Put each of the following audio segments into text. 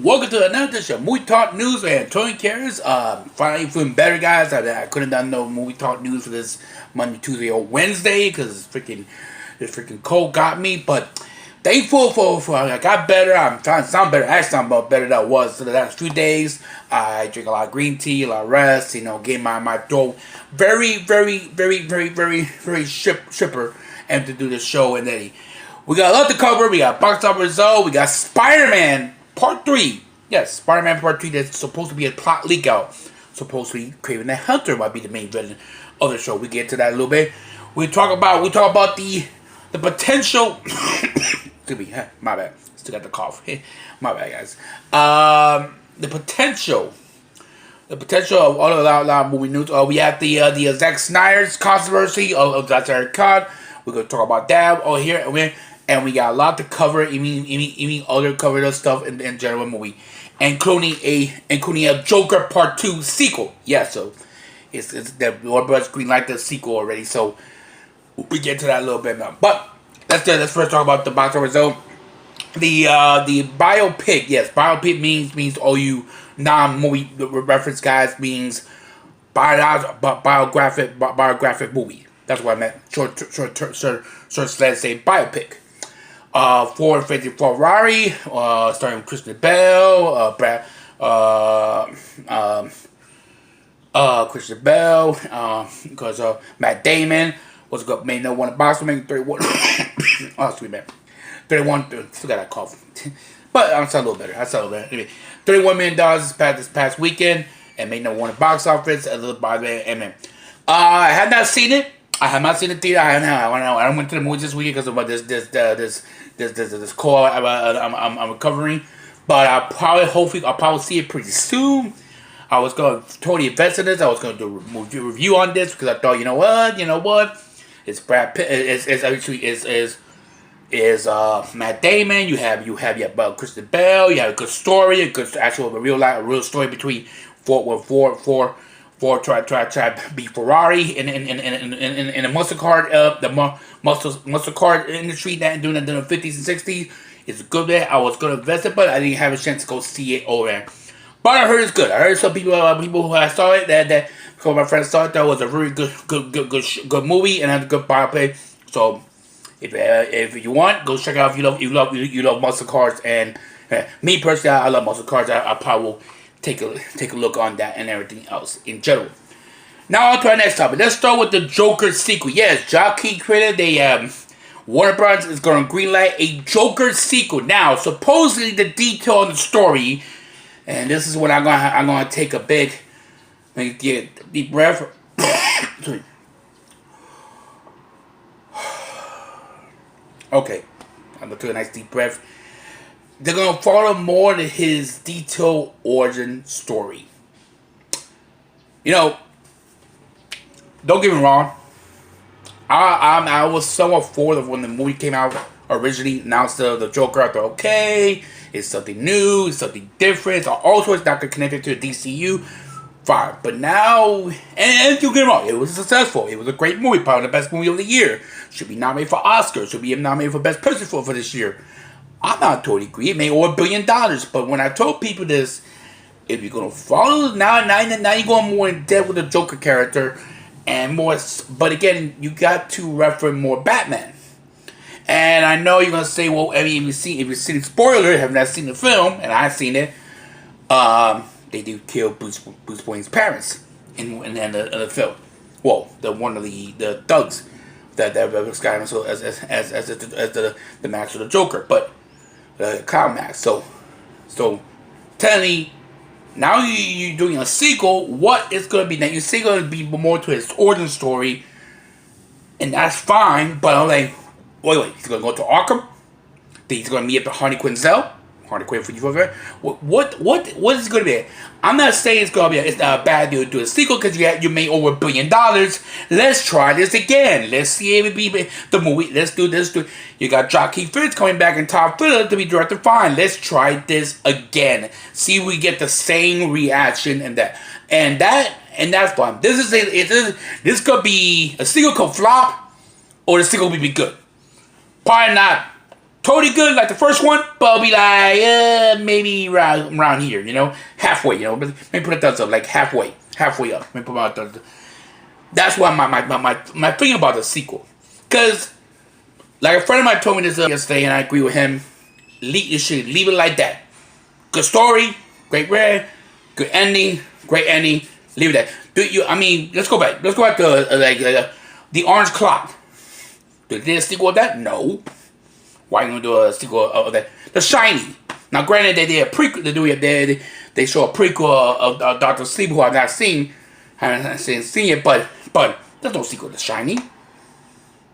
Welcome to another edition of Movie Talk News with Antonio Gutierrez. Finally feeling better, guys. I couldn't have done no Movie Talk News for this Monday, Tuesday, or Wednesday because this freaking cold got me. But thankful for I got better. I'm trying to sound better. Actually, sound about better than I was for the last few days. I drink a lot of green tea, a lot of rest. Getting my throat very shipper and to do this show. And then we got a lot to cover. We got box office result. We got Spider-Man Part 3. Yes, Spider-Man Part 3. That's supposed to be a plot leak out. Supposedly, Kraven the Hunter might be the main villain of the show. We get to that a little bit. We talk about the potential. Excuse me, my bad. Still got the cough. My bad, guys. The potential of all of that movie news. We have the Zack Snyder's controversy of Zack Cut. We're gonna talk about that all here. And we got a lot to cover, even other covered stuff in general movie, including a Joker Part 2 sequel. Yeah, so it's the Warner Bros. Greenlight the sequel already. So we get to that a little bit now. But let's first talk about the box office result. The biopic. Yes, biopic means all you non-movie reference guys means biographic movie. That's what I meant. Short let's say biopic. Ford Ferrari, starring Christian Bale, Christian Bale, because Matt Damon was good. Made no one box, making 31. Oh, sweet man, 31. Still got that cough, but I sound a little better. Anyway, $31 million this past weekend, and made no one box office. A little by the way, I have not seen it. I have not seen the theater. I went to the movies this weekend because of this call I'm recovering. But I'll probably see it pretty soon. I was going to totally invest in this. I was going to do a review on this because I thought, you know what, it's Brad Pitt. Is Matt Damon. You have Christian Bale. You have a good story, a good actual real story between Ford try to beat Ferrari in the muscle car industry that during the 50s and 60s. It's good there. I was gonna invest it, but I didn't have a chance to go see it over there. But I heard it's good. I heard some people who I saw it that some of my friends saw it. That was a very good movie and had a good biopic. So if you want, go check it out. If you love muscle cars, and me personally, I love muscle cars. I probably will take a look on that and everything else in general. Now on to our next topic. Let's start with the Joker sequel. Yes, Joaquin created Warner Bros. Is going to greenlight a Joker sequel. Now, supposedly the detail on the story, and this is what I'm gonna take a big, get a deep breath. Okay, I'm gonna take a nice deep breath. They're going to follow more to his detailed origin story. Don't get me wrong. I was somewhat for when the movie came out originally, announced the Joker. I thought, okay, it's something new, it's something different. So also, it's not connected to the DCU. Fine. But now, and don't get me wrong, it was successful. It was a great movie, probably the best movie of the year. Should be nominated for Oscars. Should be nominated for Best Picture for this year. I'm not totally agree. It made over $1 billion. But when I told people this, if you're gonna follow now you're going more in depth with the Joker character and more. But again, you got to reference more Batman. And I know you're gonna say, well, I mean, if you see the spoiler, have not seen the film, and I've seen it. They do kill Bruce Wayne's parents in the film. Well, one of the thugs that was guy as the master of the Joker, but. Clown Max. So technically, now you're doing a sequel. What is going to be now? You're still going to be more to his origin story, and that's fine. But I'm like, wait, he's going to go to Arkham. Then he's going to meet up with Harley Quinzel. Harley Quinn for you for what is it going to be? I'm not saying it's going to be. It's not a bad deal to do a sequel because you made over $1 billion. Let's try this again. Let's see if it be the movie. Let's do this. You got Joaquin Phoenix coming back and Todd Phillips to be director. Fine. Let's try this again. See if we get the same reaction and that's fun. This could be a sequel could flop or the sequel could be good. Probably not totally good like the first one, but I'll be like, maybe around here, you know, halfway, you know, maybe put a thumbs up, like halfway up. Maybe put my thumbs up. That's why my thing about the sequel, because like a friend of mine told me this yesterday, and I agree with him. You should leave it like that. Good story, great red, good ending, great ending. Leave it that. I mean, let's go back. Let's go back to the Orange Clock. Did they sequel of that? No. Why you gonna do a sequel of that? The Shiny. Now, granted, they did a prequel. They show a prequel of Doctor Sleep, who I've not seen. Haven't seen it, but there's no sequel to Shiny.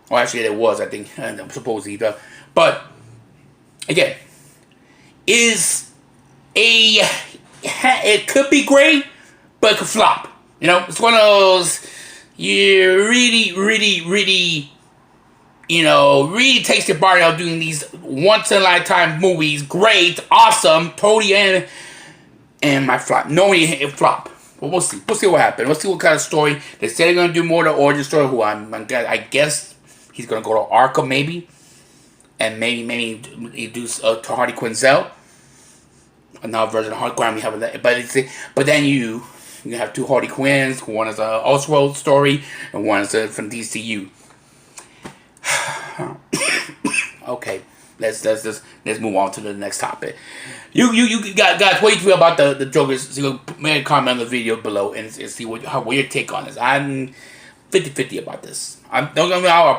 Well, actually, there was, I think, supposedly. But again, it could be great, but it could flop. You know, it's one of those you really takes your body out doing these once in a lifetime movies. Great, awesome, totally, and my flop. Knowing it flop. But we'll see. We'll see what happens. We'll see what kind of story. They said they're gonna do more of the origin story. Who I guess he's gonna go to Arkham maybe, and maybe he do to Harley Quinzel. Another version of Harley Quinn. We have that, but then you have two Harley Quinns. One is a Elseworld story, and one is from DCU. Okay, let's move on to the next topic. You guys, what do you feel about the Joker's? So make a comment on the video below and see what your take on this. I'm 50-50 about this. Don't get me wrong. I'll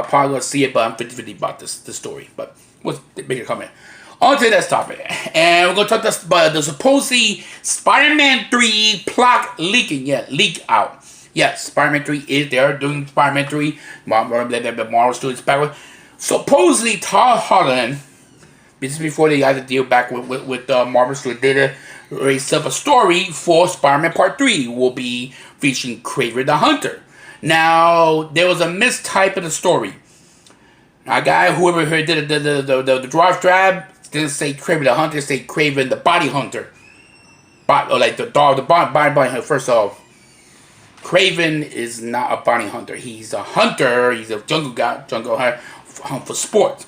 probably go see it, but I'm 50-50 about the story. But make a comment. On to the next topic, and we're gonna talk about the supposedly Spider-Man 3 plot leaking. Yeah, leak out. Yes, Spider-Man 3 is there doing Spider-Man 3. Marvel Studios back with. Supposedly, Tom Holland, this is before they got to deal back with Marvel Studios, did raise up a story for Spider-Man Part 3. Will be featuring Kraven the Hunter. Now, there was a mistype in the story. A guy, whoever did the draft, didn't say Kraven the Hunter, say Kraven the Body Hunter. Or like the body hunter. First off, Kraven is not a bounty hunter. He's a hunter. He's a jungle hunter for sport.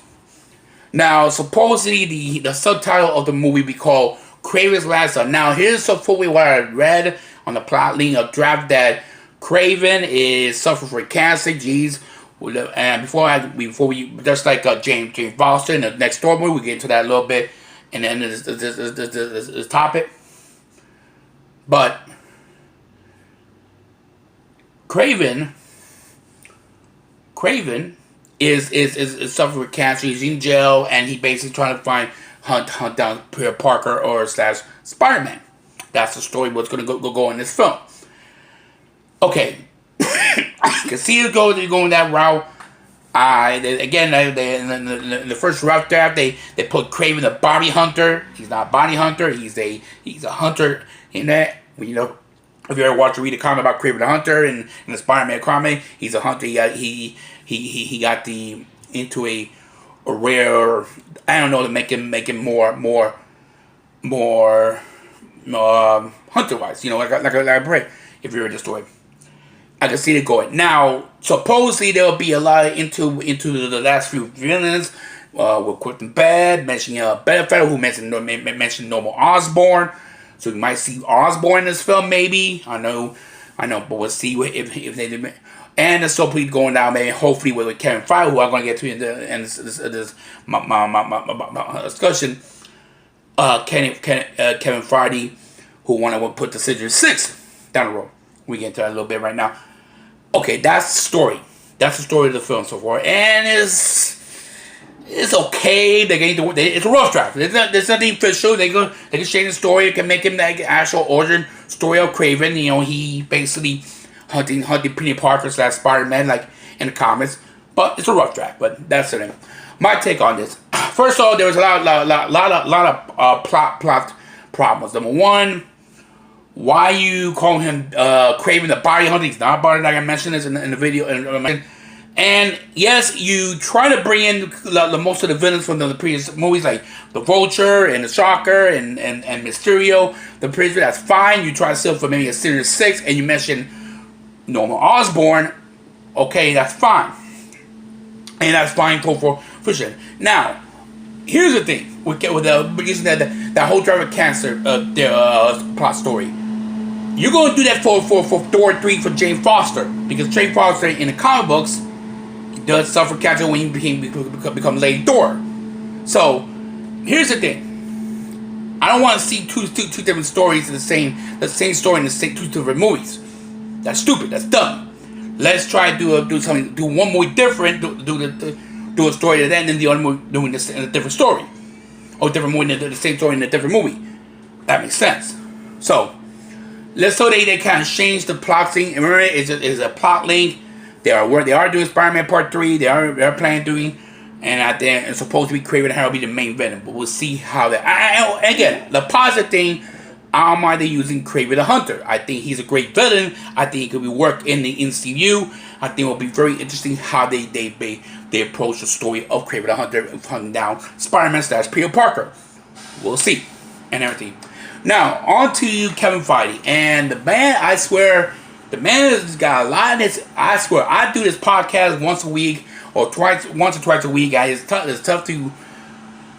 Now, supposedly the subtitle of the movie be called Kraven's Last Hunt. Now, here's supposedly what I read on the plot leading a draft that Kraven is suffering from cancer. Jeez. And before we just like James Foster in the next door movie, we get into that a little bit, and then this topic. But Kraven is suffering from cancer. He's in jail, and he basically trying to hunt down Peter Parker or / Spider-Man. That's the story. What's going to go in this film? Okay. You can see it going that route. In the first route draft, they put Kraven the Body Hunter. He's not a body hunter. He's a hunter in that. You know, if you ever read a comment about Kraven the Hunter in the Spider-Man comic, he's a hunter. He got into a rare. I don't know, to make him more hunter wise. You know, like I pray. If you read the story. I can see it going. Now, supposedly there will be a lot into the last few villains. With Quentin Bed, mentioning Benefit, who mentioned Norman Osborn. So we might see Osborn in this film, maybe. I know, but we'll see if they do. And the supposedly going down, maybe hopefully with Kevin Feige, who I'm going to get to in this my discussion. Kevin Feige, who want to put the Decision 6 down the road. We get into that a little bit right now. Okay, that's the story. That's the story of the film so far, and it's okay. It's a rough draft. There's nothing official. They can change the story. They can make him like actual origin story of Kraven. You know, he basically hunting Peter Parker / Spider-Man like in the comics. But it's a rough draft. But that's it. My take on this. First of all, there was a lot of plot problems. Number one. Why you call him Kraven the Body Hunter? He's not a body, like I mentioned this in the video. And yes, you try to bring in most of the villains from the previous movies, like the Vulture and the Shocker and Mysterio. The previous, that's fine. You try to sell for maybe a Series 6, and you mention Norman Osborn. Okay, that's fine. and that's fine for sure. Now, here's the thing with using that whole driver cancer plot story. You're gonna do that for Thor 3 for Jane Foster, because Jane Foster in the comic books does suffer cancer when he become Lady Thor. So here's the thing. I don't want to see two different stories in the same story in the same two different movies. That's stupid. That's dumb. Let's try to do something. Do one movie different. Do a story at the end, and the other movie doing this in a different story, or different movie in the same story in a different movie. That makes sense. So let's say they kind of change the plot thing. Remember, it's a plot link. They are doing Spider-Man Part 3. They're planning doing, and I think it's supposed to be Kraven and Harold be the main villain. But we'll see how that. Again, the positive thing, I don't mind they using Kraven the Hunter. I think he's a great villain. I think he could be work in the MCU. I think it will be very interesting how they approach the story of Kraven the Hunter hunting down Spider-Man / Peter Parker. We'll see, and everything. Now on to Kevin Feige, and the man. I swear. The man has got a lot of this. I swear, I do this podcast once a week or once or twice a week. It's tough to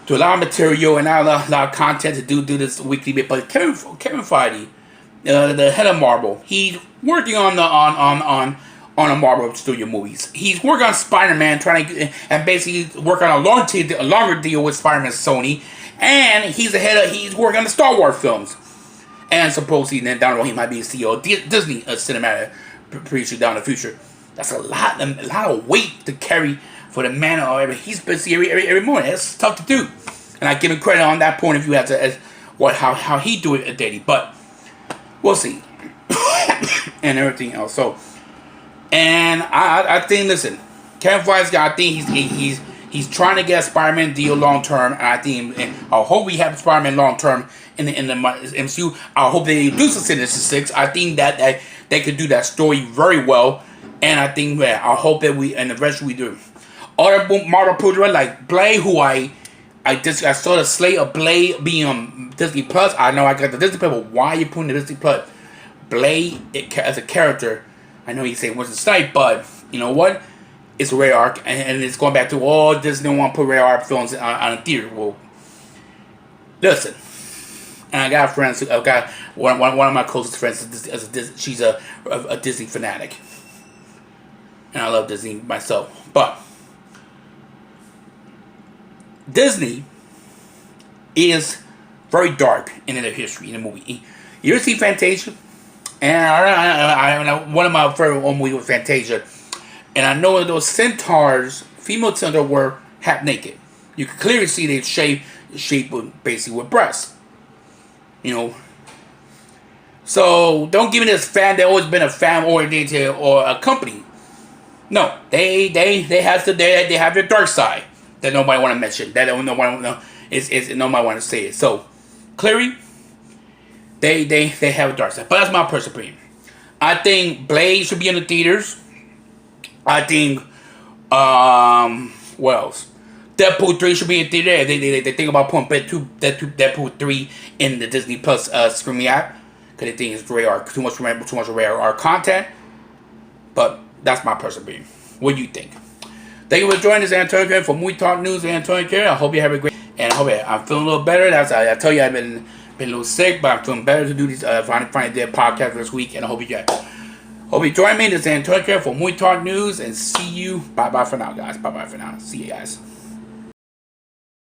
allow material and not a lot of content to do this weekly bit. But Kevin Feige, the head of Marvel, he's working on a Marvel studio movies. He's working on Spider-Man, and basically work on a longer deal with Spider-Man Sony, and he's working on the Star Wars films. And supposedly then down the road he might be the CEO of Disney Cinematic producer down in the future. That's a lot of weight to carry for the man. He's busy every morning. That's tough to do, and I give him credit on that point of view as how he do it daily. But we'll see, and everything else. So, and I think, listen, Kevin Feige, I think he's trying to get a Spider-Man deal long term, and I think, and I hope we have Spider-Man long term in the MCU. I hope they do some Sinister Six. I think that they could do that story very well, and I think that I hope that the rest we do. Other Marvel projects like Blade, who I saw the slate of Blade being on Disney Plus. I know I got the Disney Plus, but why are you putting the Disney Plus? Blade as a character, I know you say it wasn't slight, but you know what? It's a rare arc, and it's going back to Disney don't want to put rare arc films on a theater. Well, listen. And I got friends. I've got one of my closest friends. She's a Disney fanatic, and I love Disney myself. But Disney is very dark in their history in the movie. You ever see Fantasia? And I one of my favorite movies was Fantasia, and I know that those centaurs, female centaurs, were half naked. You could clearly see they shape basically with breasts. You know, so don't give me this fan. They've always been a fan oriented or a company. No, they have their dark side that nobody want to mention. That nobody want to say it. So clearly, they have a dark side. But that's my personal opinion. I think Blade should be in the theaters. I think what else? Deadpool 3 should be in theater. They think about putting Deadpool 3 in the Disney Plus streaming app because they think it's too much rare art content. But that's my personal opinion. What do you think? Thank you for joining us, Antonio Gutierrez, for Movie Talk News. Antonio Gutierrez. I hope you have a great. And I hope I'm feeling a little better. I tell you I've been a little sick, but I'm feeling better to do these finally did podcast this week. And I hope you join me. This is Antonio Gutierrez for Movie Talk News, and see you. Bye bye for now, guys. Bye bye for now. See you guys.